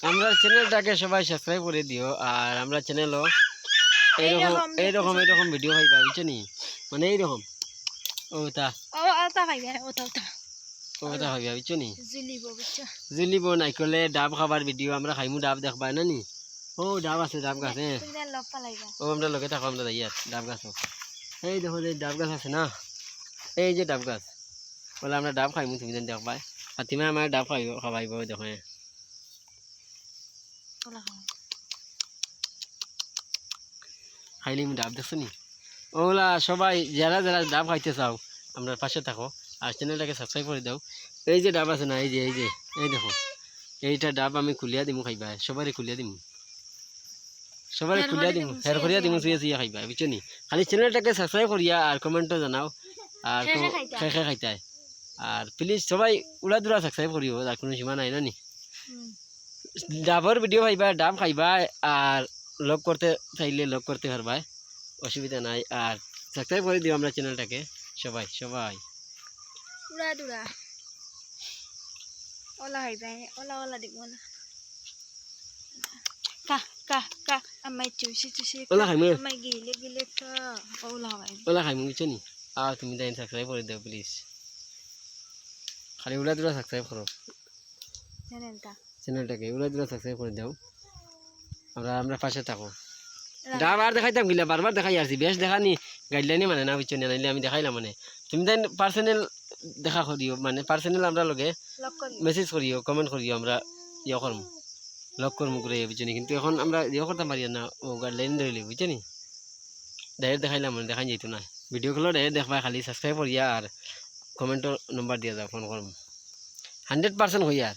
আমরা চ্যানেলটাকে সবাই সাবস্ক্রাইব করে দিও। আর আমরা চ্যানেলও এইরকম ভিডিও পাইবা, বুঝছো নি? মানে এইরকম ওটা ওটা ভাবিয়া, বুঝছো নি? জুলিব নাইকলে ডাব খাবার ভিডিও আমরা খাইমু, ডাব দেখবা না নি? ও ডাব আছে, ডাব গাছ। ও আমরা লগে থাকো, আমরা যাই আর ডাব গাছ। এই দেখো যে ডাব গাছ আছে না, এই যে ডাব গাছ, বলে আমরা ডাব খাইমু, তুমি যেন দেখবা। আর তুমি আমার ডাব খাওয়াইব, দেখো খাইলে ডাব দেখছো নি? ওগুলা সবাই যারা যারা ডাব খাইতে চাও আমরা পাশে থাকো আর চ্যানেলটাকে সাবস্ক্রাইব করে দাও। এই যে ডাব আছে না, এই যে এই দেখো, এইটা ডাব আমি খুলিয়া দিমু, খাইবা সবারই খুলিয়া দিমু, সবারই খুলিয়া দিমু, শেয়ার করিয়া দিমু, চুইয়া খাইবা, বুঝছো নি? খালি চ্যানেলটাকে সাবস্ক্রাইব করিয়া আর কমেন্টও জানাও আর খেয়ে খাইতায়। আর প্লিজ সবাই উড়া দুরা সাবস্ক্রাইব করিও, আর কোনো সীমা নাই না নি? ডাবর ভিডিও খাইবা, ডাব খাইবা, আর লগ করতে চাইলে লগ করতে পারবা, অসুবিধা নাই। আর সাবস্ক্রাইব করে দিও আমরা চ্যানেলটাকে, সবাই সবাই উড়া দুরা ওলা খাইবা, ওলা দিব না। আমায় চুষি ওলা খাইমু, আমায় গিলে ওলা খাইমু, বুঝছো নি? আর তুমি তাই সাবস্ক্রাইব করে দাও প্লিজ, খালি উড়া দুরা সাবস্ক্রাইব করো চ্যানেলটাকে, উড়া দুরা সাবস্ক্রাইব করে দাও। আমরা পাশে থাকো। ডাব আর দেখাইতাম গিলা, বারবার দেখাই আসছি, বেশ দেখানি গাইডলাইনে মানে না, বুঝছো না? নাইলে আমি দেখাইলাম মানে, তুমি তাই পার্সোনাল দেখা করিও, মানে পার্সোনাল আমরা লগে মেসেজ করিও, কমেন্ট করিও, আমরা ইয়ে করমু, লক করমু করে, বুঝছো নি? কিন্তু এখন আমরা ইয়ে করতাম পারি না, ও গাইডলাইন ধরিলে, বুঝছো নি? ডাইরেক্ট দেখাইলাম মানে দেখাই যাইতো না, ভিডিওগুলো ডাইরেক্ট দেখবা, খালি সাবস্ক্রাইব করিয়া আর কমেন্টর নম্বর দিয়ে যাও, ফোন করমু 100% হইয়া।